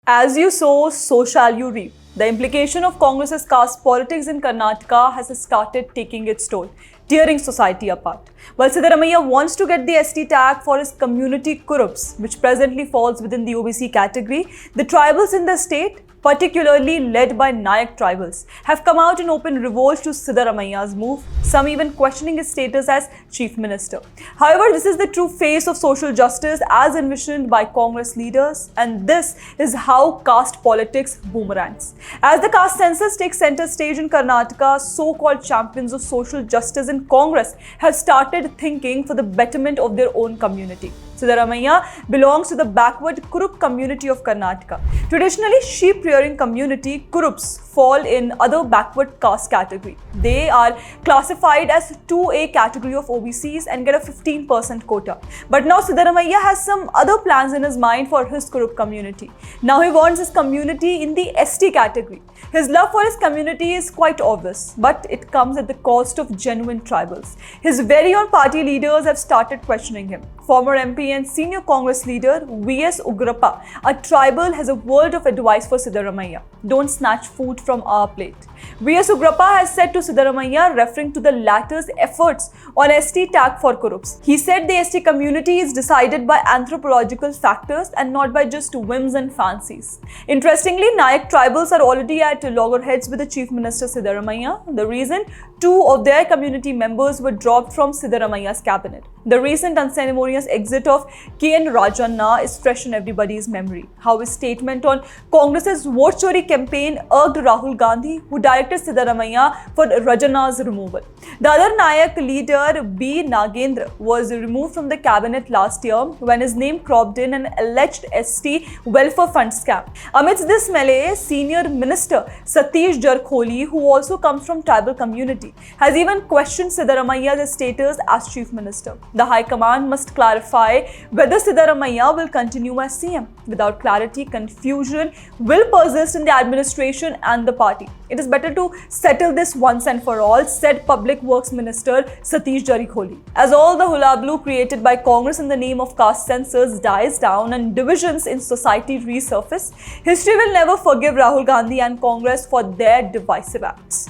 As you sow, so shall you reap. The implication of Congress's caste politics in Karnataka has started taking its toll, tearing society apart. While Siddaramaiah wants to get the ST tag for his community Kurups, which presently falls within the OBC category, the tribals in the state, particularly led by Nayak tribals, have come out in open revolt to Siddaramaiah's move, some even questioning his status as Chief Minister. However, this is the true face of social justice as envisioned by Congress leaders, and this is how caste politics boomerangs. As the caste census takes center stage in Karnataka, so-called champions of social justice in Congress have started thinking for the betterment of their own community. Siddaramaiah belongs to the backward Kurup community of Karnataka. Traditionally, sheep-rearing community Kurups fall in other backward caste category. They are classified as 2A category of OBCs and get a 15% quota. But now Siddaramaiah has some other plans in his mind for his Kurup community. Now he wants his community in the ST category. His love for his community is quite obvious, but it comes at the cost of genuine tribals. His very own party leaders have started questioning him. Former MP and senior Congress leader V.S. Ugrappa, a tribal, has a word of advice for Siddaramaiah: don't snatch food from our plate. V.S. Ugrappa has said to Siddaramaiah, referring to the latter's efforts on ST tag for Kurups. He said the ST community is decided by anthropological factors and not by just whims and fancies. Interestingly, Nayak tribals are already at loggerheads with the Chief Minister Siddaramaiah. The reason? Two of their community members were dropped from Siddaramaiah's cabinet. The recent unceremonious exit of K.N. Rajanna is fresh in everybody's memory. How his statement on Congress's vote chori campaign irked Rahul Gandhi, who directed Siddaramaiah for Rajanna's removal. The other Nayak leader, B. Nagendra, was removed from the cabinet last year when his name cropped in an alleged ST welfare fund scam. Amidst this melee, senior minister Satish Jarkholi, who also comes from tribal community, has even questioned Siddaramaiah's status as chief minister. The High Command must clarify whether Siddaramaiah will continue as CM. Without clarity, confusion will persist in the administration and the party. It is better to settle this once and for all, said Public Works Minister Satish Jarkholi. As all the hullabaloo created by Congress in the name of caste census dies down and divisions in society resurface, history will never forgive Rahul Gandhi and Congress for their divisive acts.